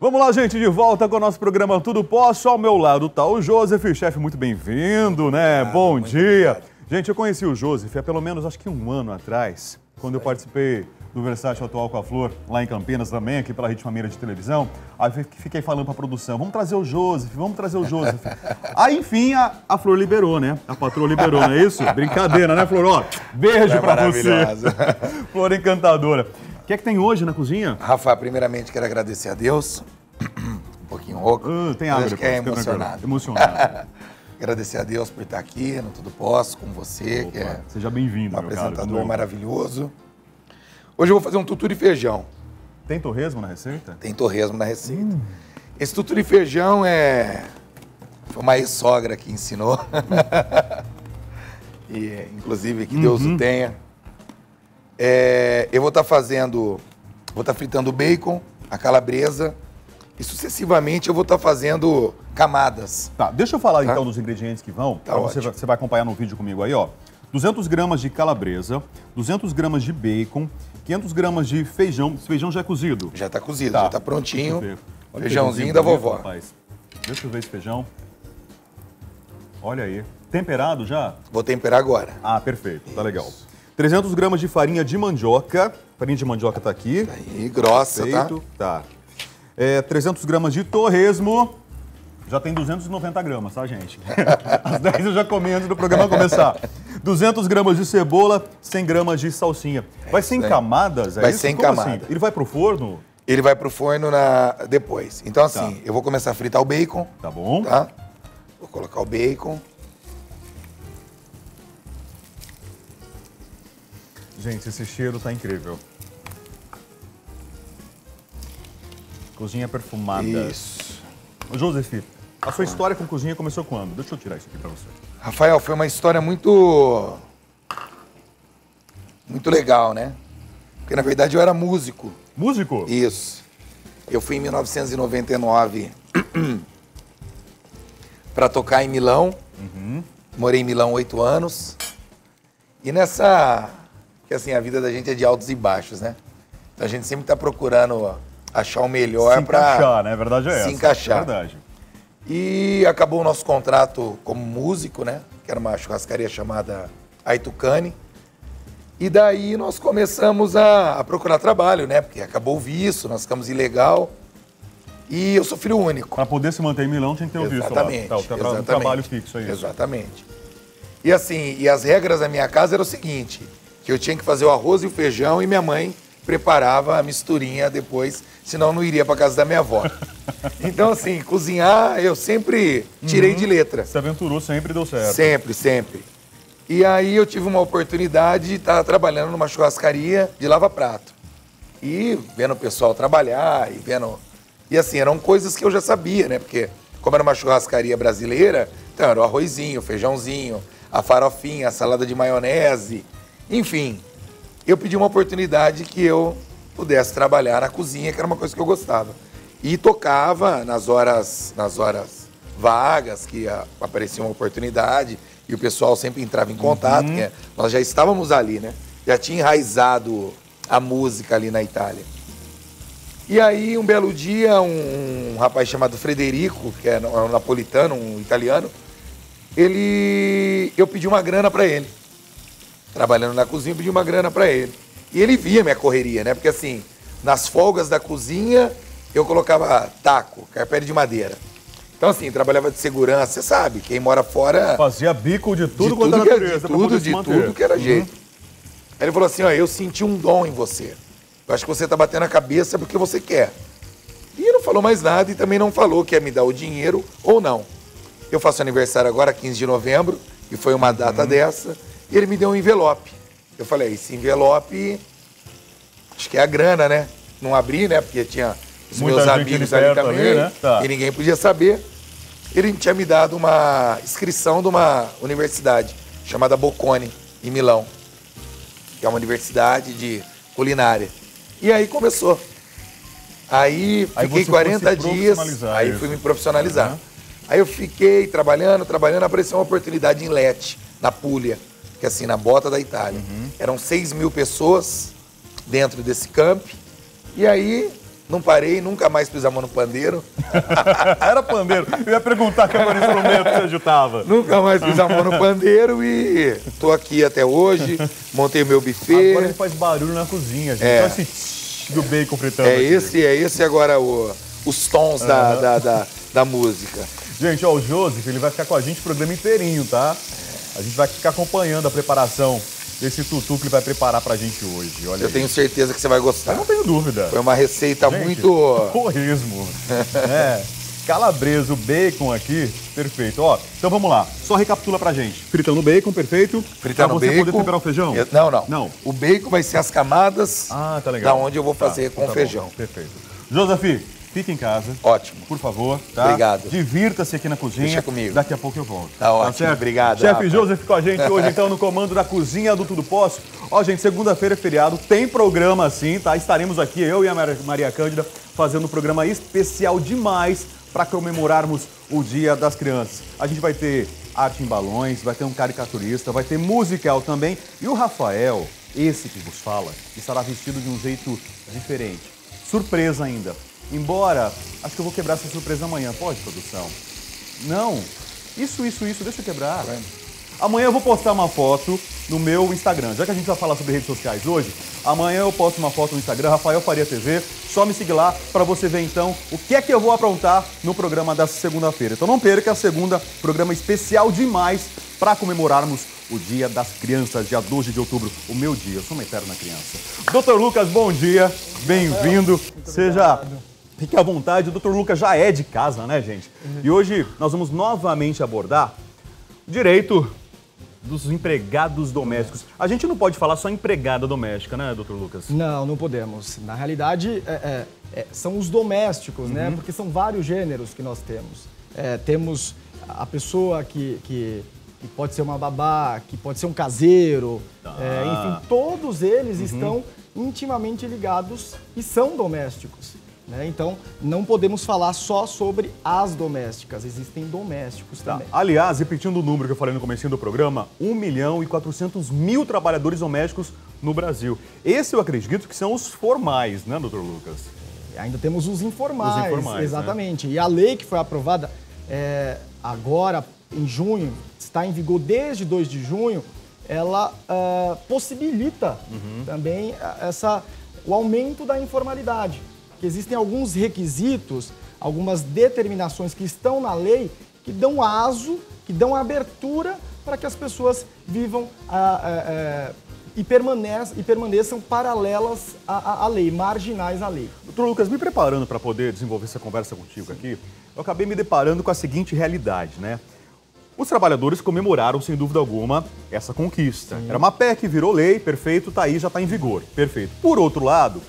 Vamos lá, gente, de volta com o nosso programa Tudo Posso. Ao meu lado tá o Joseph, chefe, muito bem-vindo, né? Bom dia. Obrigado. Gente, eu conheci o Joseph há pelo menos, acho que um ano atrás, quando eu participei do Versátil Atual com a Flor, lá em Campinas também, aqui pela Rede Família de televisão. Aí fiquei falando pra produção, vamos trazer o Joseph, vamos trazer o Joseph. Aí, enfim, a Flor liberou, né? A patroa liberou, não é isso? Brincadeira, né, Flor? Ó, beijo pra você. Flor encantadora. O que é que tem hoje na cozinha? Rafa, primeiramente quero agradecer a Deus. Um pouquinho rouco. Tem água. Acho que é emocionado. Emocionado. Agradecer a Deus por estar aqui no Tudo Posso com você, Opa, que é seja bem-vindo, um meu apresentador caro. maravilhoso. Hoje eu vou fazer um tutu de feijão. Tem torresmo na receita? Tem torresmo na receita. Esse tutu de feijão foi uma ex-sogra que ensinou. E, inclusive, que Deus o tenha. Eu vou estar fritando o bacon, a calabresa, e sucessivamente eu vou estar fazendo camadas. Tá, deixa eu falar então dos ingredientes que vão. Tá, você vai acompanhar no vídeo comigo aí, ó. 200 gramas de calabresa, 200 gramas de bacon, 500 gramas de feijão. Esse feijão já é cozido? Já tá cozido, tá. já tá prontinho. Deixa eu ver. Feijãozinho da bonito, vovó. Rapaz. Deixa eu ver esse feijão. Olha aí. Temperado já? Vou temperar agora. Ah, perfeito. Tá legal. 300 gramas de farinha de mandioca. Farinha de mandioca tá aqui. Tá aí, grossa, perfeito. Tá? 300 gramas de torresmo. Já tem 290 gramas, tá, gente? Às 10 eu já comi antes do programa começar. 200 gramas de cebola, 100 gramas de salsinha. Vai ser em camadas? Vai ser em camada. Assim? Ele vai pro forno? Ele vai pro forno depois. Então, assim, eu vou começar a fritar o bacon. Tá bom. Tá? Vou colocar o bacon. Gente, esse cheiro tá incrível. Cozinha perfumada. Isso. Ô, Joseph, a sua história com cozinha começou quando? Deixa eu tirar isso aqui pra você. Rafael, foi uma história muito legal, né? Porque, na verdade, eu era músico. Músico? Isso. Eu fui em 1999 para tocar em Milão. Morei em Milão 8 anos. E que assim, a vida da gente é de altos e baixos, né? Então a gente sempre tá procurando achar o melhor para se encaixar, né? A verdade é essa. Se encaixar. É verdade. E acabou o nosso contrato como músico, né? Que era uma churrascaria chamada Aitucane. E daí nós começamos a procurar trabalho, né? Porque acabou o visto, nós ficamos ilegal. E eu sou filho único. Para poder se manter em Milão, tinha que ter o visto lá. Tá, o trabalho fixo aí. Exatamente. E assim, e as regras da minha casa eram o seguinte, que eu tinha que fazer o arroz e o feijão e minha mãe preparava a misturinha depois, senão eu não iria para casa da minha avó. Então, assim, cozinhar eu sempre tirei de letra. Se aventurou sempre e deu certo. Sempre, sempre. E aí eu tive uma oportunidade de estar trabalhando numa churrascaria de lava-prato. E vendo o pessoal trabalhar, E assim, eram coisas que eu já sabia, né? Porque como era uma churrascaria brasileira, então era o arrozinho, o feijãozinho, a farofinha, a salada de maionese, enfim. Eu pedi uma oportunidade que eu pudesse trabalhar na cozinha, que era uma coisa que eu gostava. E tocava nas horas vagas, que aparecia uma oportunidade, e o pessoal sempre entrava em contato, porque nós já estávamos ali, né? Já tinha enraizado a música ali na Itália. E aí, um belo dia, um rapaz chamado Frederico, que é um napolitano, um italiano, eu pedi uma grana para ele. Trabalhando na cozinha, eu pedi uma grana para ele. E ele via minha correria, né? Porque assim, nas folgas da cozinha, eu colocava taco, carpete de madeira. Então assim, trabalhava de segurança, você sabe, quem mora fora... Fazia bico de tudo quanto era natureza, de tudo que era jeito. Aí ele falou assim, ó, eu senti um dom em você. Eu acho que você tá batendo a cabeça porque você quer. E não falou mais nada e também não falou que ia me dar o dinheiro ou não. Eu faço aniversário agora, 15 de novembro, e foi uma data dessa, e ele me deu um envelope. Eu falei, esse envelope, acho que é a grana, né? Não abri, né? Porque tinha os meus amigos ali também, né? E ninguém podia saber. Ele tinha me dado uma inscrição de uma universidade chamada Bocconi, em Milão, que é uma universidade de culinária. E aí começou. Aí fiquei 40 dias, aí fui me profissionalizar. Aí eu fiquei trabalhando, apareceu uma oportunidade em Lecce, na Puglia, que é assim, na bota da Itália. Eram 6.000 pessoas dentro desse camp. E aí Não parei, nunca mais pus a mão no pandeiro. Era pandeiro. Eu ia perguntar qual era o instrumento que você agitava. Nunca mais pus a mão no pandeiro e tô aqui até hoje. Montei o meu buffet. Agora ele faz barulho na cozinha, gente. Olha esse tch do bacon fritando. É esse agora os tons da música. Gente, ó, o Joseph, ele vai ficar com a gente o programa inteirinho, tá? A gente vai ficar acompanhando a preparação desse tutu que ele vai preparar pra gente hoje. Olha, eu tenho certeza que você vai gostar. Eu não tenho dúvida. Foi uma receita gente, muito... Torresmo. Calabresa, o bacon aqui, perfeito. Ó, então vamos lá. Só recapitula pra gente. Fritando o bacon, perfeito. Fritando o bacon. Pra você poder temperar o feijão? Não. O bacon vai ser as camadas tá legal. Da onde eu vou fazer com o feijão. Bom, perfeito. Joseph, fique em casa. Ótimo. Por favor, tá? Obrigado. Divirta-se aqui na cozinha. Deixa comigo. Daqui a pouco eu volto. Tá ótimo, certo? obrigado. Chefe Joseph com a gente hoje, então, no comando da cozinha do Tudo Posso. Ó, gente, segunda-feira é feriado, tem programa sim, tá? Estaremos aqui, eu e a Maria Cândida, fazendo um programa especial demais para comemorarmos o Dia das Crianças. A gente vai ter arte em balões, vai ter um caricaturista, vai ter musical também. E o Rafael, esse que vos fala, estará vestido de um jeito diferente. Surpresa ainda. Embora, acho que eu vou quebrar essa surpresa amanhã. Pode, produção? Não. Isso, deixa eu quebrar. Amanhã eu vou postar uma foto no meu Instagram. Já que a gente vai falar sobre redes sociais hoje, amanhã eu posto uma foto no Instagram, Rafael Faria TV. Só me seguir lá para você ver, então, o que é que eu vou aprontar no programa dessa segunda-feira. Então não perca a segunda, programa especial demais para comemorarmos o Dia das Crianças, dia 12 de outubro, o meu dia. Eu sou uma eterna criança. Dr. Lucas, bom dia. Bem-vindo. Fique à vontade, o Dr. Lucas já é de casa, né, gente? E hoje nós vamos novamente abordar o direito dos empregados domésticos. A gente não pode falar só empregada doméstica, né, Dr. Lucas? Não podemos. Na realidade, são os domésticos, né? Porque são vários gêneros que nós temos. Temos a pessoa que pode ser uma babá, que pode ser um caseiro, enfim, todos eles estão intimamente ligados e são domésticos. Né? Então, não podemos falar só sobre as domésticas, existem domésticos também. Aliás, repetindo o número que eu falei no comecinho do programa, 1.400.000 trabalhadores domésticos no Brasil. Esse eu acredito que são os formais, né, doutor Lucas? Ainda temos os informais, exatamente. Né? E a lei que foi aprovada agora, em junho, está em vigor desde 2 de junho, ela possibilita também o aumento da informalidade. Que existem alguns requisitos, algumas determinações que estão na lei que dão aso, que dão abertura para que as pessoas vivam e permaneçam paralelas à lei, marginais à lei. Doutor Lucas, me preparando para poder desenvolver essa conversa contigo aqui, eu acabei me deparando com a seguinte realidade, né? Os trabalhadores comemoraram, sem dúvida alguma, essa conquista. Era uma PEC, virou lei, perfeito, tá aí, já está em vigor, perfeito. Por outro lado,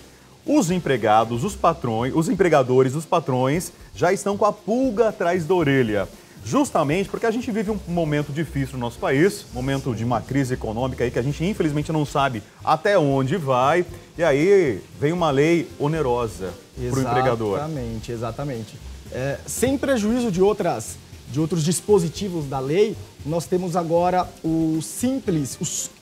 os empregados, os patrões, os empregadores, os patrões já estão com a pulga atrás da orelha. Justamente porque a gente vive um momento difícil no nosso país, momento de uma crise econômica aí que a gente infelizmente não sabe até onde vai. E aí vem uma lei onerosa para o empregador. Exatamente. Sem prejuízo de outros dispositivos da lei, nós temos agora o simples,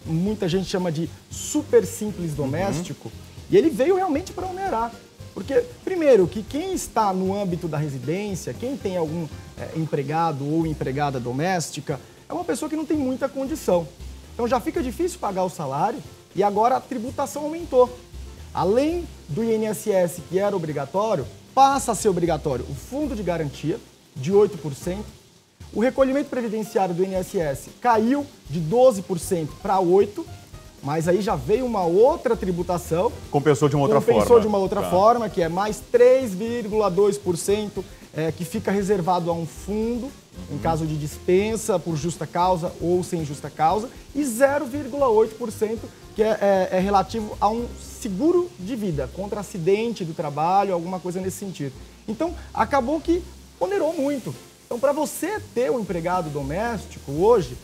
muita gente chama de super simples doméstico, e ele veio realmente para onerar. Porque, primeiro, que quem está no âmbito da residência, quem tem algum empregado ou empregada doméstica, é uma pessoa que não tem muita condição. Então já fica difícil pagar o salário e agora a tributação aumentou. Além do INSS, que era obrigatório, passa a ser obrigatório o fundo de garantia, de 8%. O recolhimento previdenciário do INSS caiu de 12% para 8%. Mas aí já veio uma outra tributação. Compensou de uma outra forma. Compensou de uma outra forma, que é mais 3,2%, que fica reservado a um fundo, em caso de dispensa por justa causa ou sem justa causa, e 0,8%, que é relativo a um seguro de vida, contra acidente do trabalho, alguma coisa nesse sentido. Então, acabou que onerou muito. Então, para você ter um empregado doméstico hoje,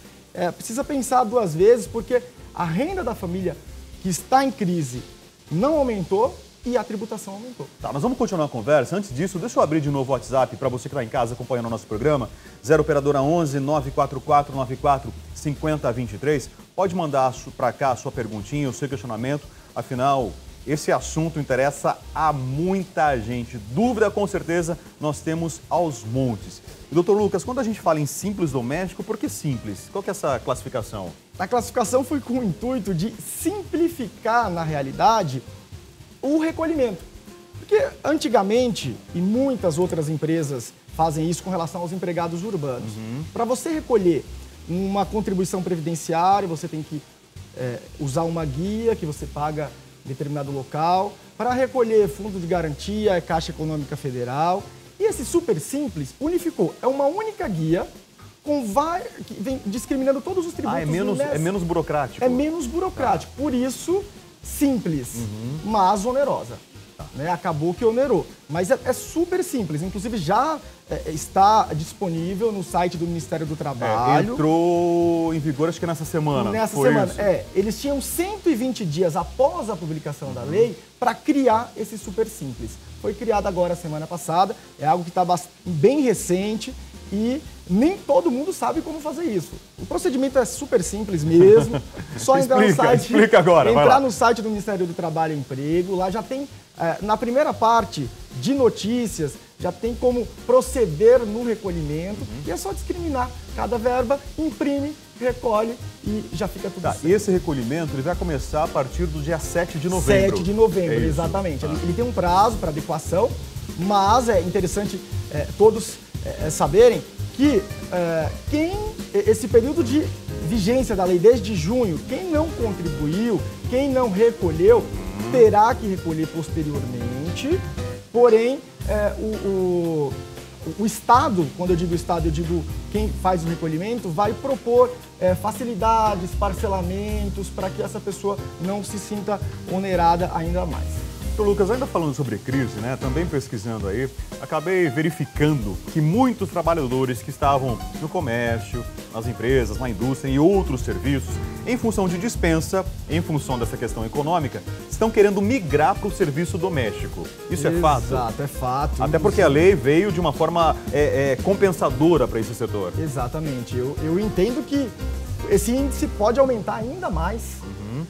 precisa pensar duas vezes, porque a renda da família que está em crise não aumentou e a tributação aumentou. Tá, nós vamos continuar a conversa. Antes disso, deixa eu abrir de novo o WhatsApp para você que está em casa acompanhando o nosso programa. 0 operadora 11 944 94 50 23. Pode mandar para cá a sua perguntinha, o seu questionamento. Afinal, esse assunto interessa a muita gente. Dúvida, com certeza, nós temos aos montes. E, doutor Lucas, quando a gente fala em simples doméstico, por que simples? Qual que é essa classificação? A classificação foi com o intuito de simplificar, na realidade, o recolhimento. Porque antigamente, e muitas outras empresas fazem isso com relação aos empregados urbanos, para você recolher uma contribuição previdenciária, você tem que usar uma guia que você paga em determinado local. Para recolher fundo de garantia, é Caixa Econômica Federal. E esse Super Simples unificou. É uma única guia que vem discriminando todos os tributos. É menos burocrático. É menos burocrático. Por isso, simples, mas onerosa. Né? Acabou que onerou. Mas é super simples. Inclusive, já está disponível no site do Ministério do Trabalho. Entrou em vigor, acho que nessa semana. Nessa semana, eles tinham 120 dias após a publicação da lei para criar esse Super Simples. Foi criado agora, semana passada. É algo que está bem recente e nem todo mundo sabe como fazer isso. O procedimento é super simples mesmo. Só entrar no site. Explica agora. Entrar no site do Ministério do Trabalho e Emprego. Lá já tem, na primeira parte de notícias, já tem como proceder no recolhimento. E é só discriminar cada verba, imprime, recolhe e já fica tudo certo. E esse recolhimento ele vai começar a partir do dia 7 de novembro. 7 de novembro, exatamente. Ele tem um prazo para adequação, mas é interessante todos saberem que esse período de vigência da lei desde junho, quem não contribuiu, quem não recolheu, terá que recolher posteriormente, porém o Estado, quando eu digo Estado, eu digo quem faz o recolhimento, vai propor facilidades, parcelamentos, para que essa pessoa não se sinta onerada ainda mais. Doutor Lucas, ainda falando sobre crise, né? Também pesquisando aí, acabei verificando que muitos trabalhadores que estavam no comércio, nas empresas, na indústria e outros serviços, em função de dispensa, em função dessa questão econômica, estão querendo migrar para o serviço doméstico. Isso é fato? Exato, é fato. Até porque a lei veio de uma forma compensadora para esse setor. Exatamente. Eu entendo que esse índice pode aumentar ainda mais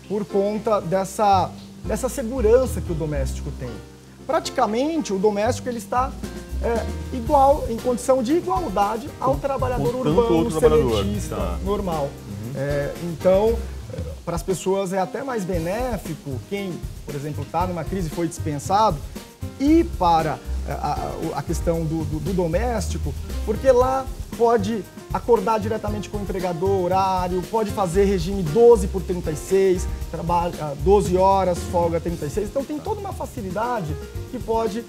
por conta dessa segurança que o doméstico tem. Praticamente, o doméstico ele está igual, em condição de igualdade ao trabalhador urbano, seletista, normal. Então, para as pessoas é até mais benéfico quem, por exemplo, está numa crise e foi dispensado, ir para a questão do doméstico, porque lá pode acordar diretamente com o empregador, horário, pode fazer regime 12 por 36, trabalha 12 horas, folga 36. Então tem toda uma facilidade que pode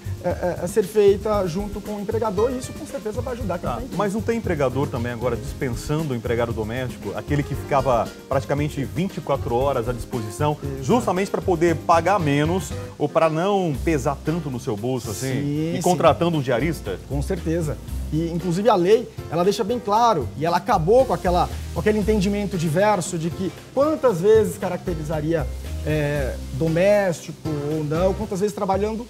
ser feita junto com o empregador e isso com certeza vai ajudar quem está em crise. Mas não tem empregador também agora dispensando o empregado doméstico, aquele que ficava praticamente 24 horas à disposição, justamente para poder pagar menos ou para não pesar tanto no seu bolso assim, e contratando um diarista? Com certeza. E, inclusive, a lei, ela deixa bem claro, e ela acabou com aquele entendimento diverso de que quantas vezes caracterizaria doméstico ou não, quantas vezes trabalhando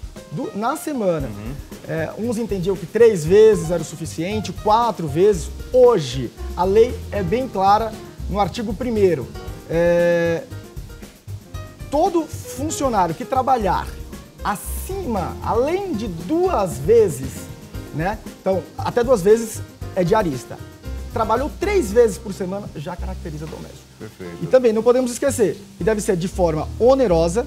na semana. Uns entendiam que 3 vezes era o suficiente, 4 vezes. Hoje, a lei é bem clara no artigo 1º. Todo funcionário que trabalhar acima, além de 2 vezes, né? Então, até 2 vezes é diarista. Trabalhou 3 vezes por semana, já caracteriza doméstico. Perfeito. E também não podemos esquecer que deve ser de forma onerosa,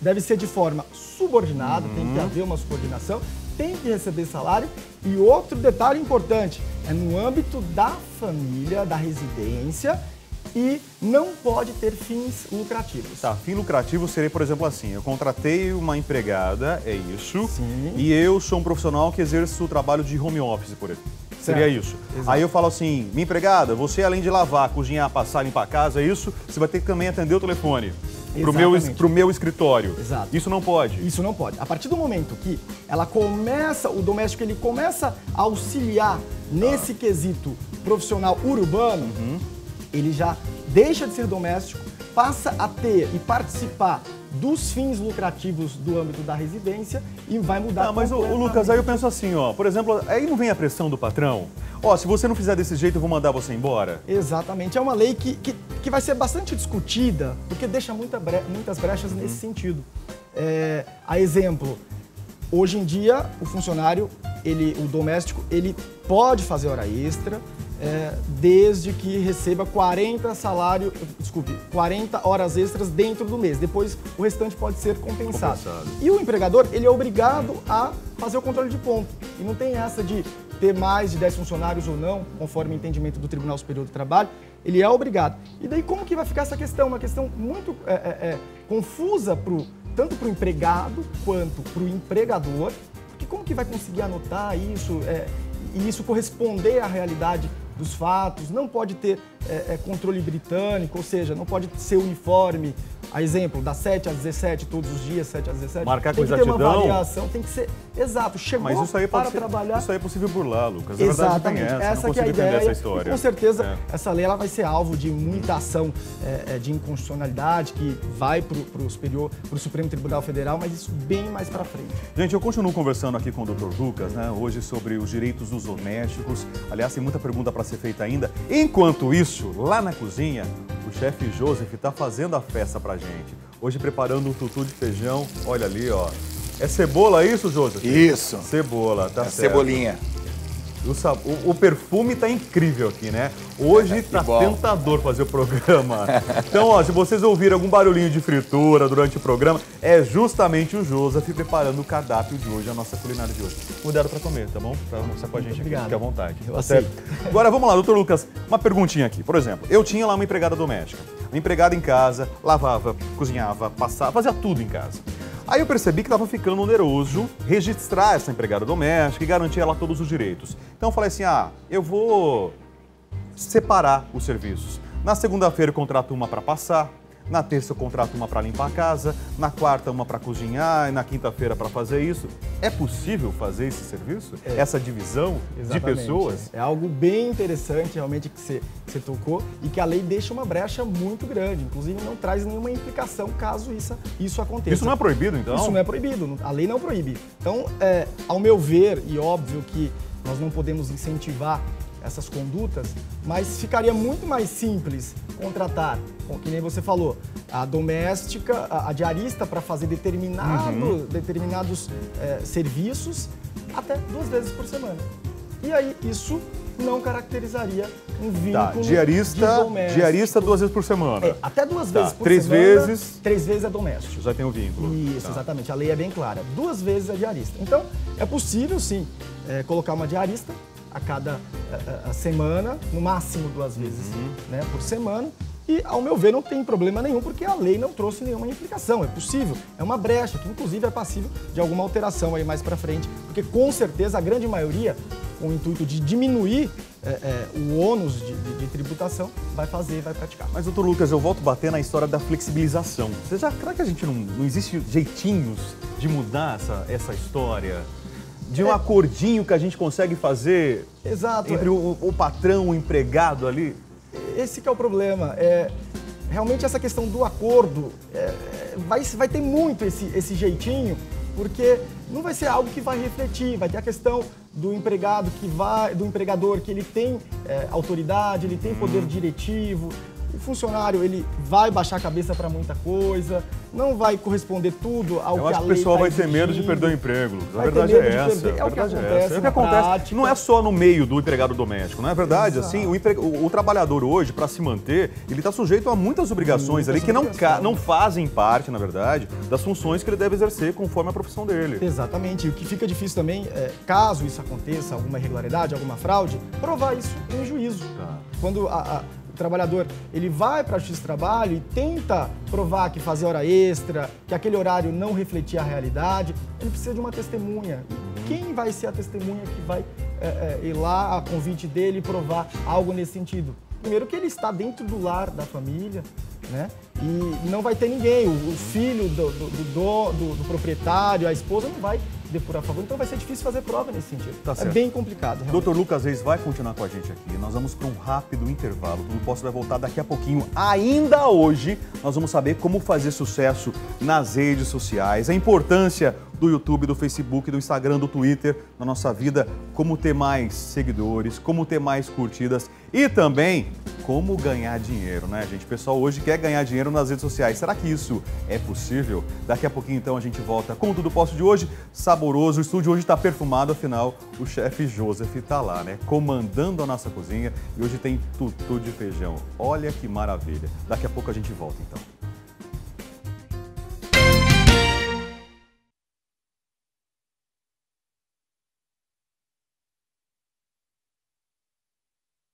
deve ser de forma subordinada, tem que haver uma subordinação, tem que receber salário. E outro detalhe importante, é no âmbito da família, da residência, e não pode ter fins lucrativos. Tá, fim lucrativo seria, por exemplo, assim, eu contratei uma empregada, é isso, Sim. E eu sou um profissional que exerce o trabalho de home office, por exemplo. Seria isso. Exato. Aí eu falo assim, minha empregada, você além de lavar, cozinhar, passar, limpar a casa, é isso, você vai ter que também atender o telefone pro meu escritório. Exato. Isso não pode? Isso não pode. A partir do momento que o doméstico ele começa a auxiliar nesse quesito profissional urbano, ele já deixa de ser doméstico, passa a ter e participar dos fins lucrativos do âmbito da residência e vai mudar. Mas o Lucas, aí eu penso assim, ó, por exemplo, aí não vem a pressão do patrão? Ó, se você não fizer desse jeito, eu vou mandar você embora? Exatamente. É uma lei que que vai ser bastante discutida, porque deixa muitas brechas nesse sentido. A exemplo, hoje em dia, o funcionário, o doméstico, ele pode fazer hora extra, desde que receba 40 horas extras dentro do mês. Depois, o restante pode ser compensado. E o empregador, ele é obrigado a fazer o controle de ponto. E não tem essa de ter mais de 10 funcionários ou não, conforme o entendimento do Tribunal Superior do Trabalho, ele é obrigado. E daí, como que vai ficar essa questão? Uma questão muito confusa tanto para o empregado quanto para o empregador, porque como que vai conseguir anotar isso e isso corresponder à realidade dos fatos? Não pode ter controle britânico, ou seja, não pode ser uniforme. A exemplo, das 7 às 17, todos os dias, 7 às 17. Marcar tem com que ter exatidão. Uma variação, tem que ser exato. Chegou Mas isso aí para trabalhar. Isso aí é possível burlar, Lucas. Na Exatamente. verdade, tem essa não que é a consigo entender ideia. essa história. E, com certeza, essa lei ela vai ser alvo de muita ação de inconstitucionalidade que vai para o Supremo Tribunal Federal, mas isso bem mais para frente. Gente, eu continuo conversando aqui com o Dr. Lucas, né, hoje sobre os direitos dos domésticos. Aliás, tem muita pergunta para ser feita ainda. Enquanto isso, lá na cozinha, o chefe Joseph está fazendo a festa pra gente. Hoje preparando um tutu de feijão. Olha ali, ó. É cebola isso, Joseph? Isso. Cebola, tá certo. Cebolinha. O perfume tá incrível aqui, né? Hoje tá tentador fazer o programa. Então, ó, se vocês ouvirem algum barulhinho de fritura durante o programa, é justamente o Joseph preparando o cardápio de hoje, a nossa culinária de hoje. Mudaram para comer, tá bom? Para almoçar com a gente aqui, fique à vontade. Eu aceito. Agora, vamos lá, doutor Lucas, uma perguntinha aqui. Por exemplo, eu tinha lá uma empregada doméstica. Uma empregada em casa, lavava, cozinhava, passava, fazia tudo em casa. Aí eu percebi que estava ficando oneroso registrar essa empregada doméstica e garantir ela todos os direitos. Então eu falei assim, eu vou separar os serviços. Na segunda-feira eu contrato uma para passar, na terça eu contrato uma para limpar a casa, na quarta uma para cozinhar e na quinta-feira para fazer isso. É possível fazer esse serviço? Essa divisão de pessoas? É algo bem interessante realmente que você tocou e que a lei deixa uma brecha muito grande. Inclusive não traz nenhuma implicação caso isso aconteça. Isso não é proibido, então? Isso não é proibido. A lei não proíbe. Então, ao meu ver, e óbvio que nós não podemos incentivar essas condutas, mas ficaria muito mais simples contratar, que nem você falou, a doméstica, a diarista para fazer determinados serviços até 2 vezes por semana. E aí isso não caracterizaria um vínculo diarista 2 vezes por semana. Até 2 vezes por 3 semana. vezes. 3 vezes é doméstico. Já tem o vínculo. Isso, exatamente. A lei é bem clara. 2 vezes é diarista. Então, é possível, sim, colocar uma diarista a cada semana, no máximo 2 vezes por semana. E, ao meu ver, não tem problema nenhum, porque a lei não trouxe nenhuma implicação. É possível, é uma brecha, que inclusive é passível de alguma alteração aí mais para frente, porque com certeza a grande maioria, com o intuito de diminuir o ônus de tributação, vai praticar. Mas, doutor Lucas, eu volto a bater na história da flexibilização. Será que a gente não existe jeitinhos de mudar essa história? De um acordinho que a gente consegue fazer entre o patrão, o empregado ali? Esse que é o problema. Realmente essa questão do acordo vai ter muito esse jeitinho, porque não vai ser algo que vai refletir, vai ter a questão do empregador que ele tem autoridade, ele tem poder diretivo. O funcionário, ele vai baixar a cabeça para muita coisa, não vai corresponder tudo ao que a lei Eu acho que o pessoal vai ter medo de perder o emprego. A verdade é essa. É o que acontece. Não é só no meio do empregado doméstico, não é verdade? Assim, o trabalhador hoje, para se manter, ele está sujeito a muitas obrigações ali que não fazem parte, na verdade, das funções que ele deve exercer conforme a profissão dele. Exatamente. E o que fica difícil também, caso isso aconteça, alguma irregularidade, alguma fraude, provar isso em juízo. Quando o trabalhador ele vai para a Justiça do Trabalho e tenta provar que fazia hora extra, que aquele horário não refletia a realidade, ele precisa de uma testemunha. Quem vai ser a testemunha que vai ir lá a convite dele e provar algo nesse sentido? Primeiro que ele está dentro do lar da família, né? E não vai ter ninguém, o filho do proprietário, a esposa não vai depor a favor, então vai ser difícil fazer prova nesse sentido. É bem complicado. Realmente. Doutor Lucas Reis vai continuar com a gente aqui. Nós vamos para um rápido intervalo. O Tudo Posso vai voltar daqui a pouquinho. Ainda hoje, nós vamos saber como fazer sucesso nas redes sociais, a importância do YouTube, do Facebook, do Instagram, do Twitter, na nossa vida, como ter mais seguidores, como ter mais curtidas e também como ganhar dinheiro, né, gente? O pessoal hoje quer ganhar dinheiro nas redes sociais. Será que isso é possível? Daqui a pouquinho, então, a gente volta com o Tudo Posso de hoje. Saboroso, o estúdio hoje está perfumado, afinal, o chefe Joseph está lá, né? Comandando a nossa cozinha e hoje tem tutu de feijão. Olha que maravilha. Daqui a pouco a gente volta, então.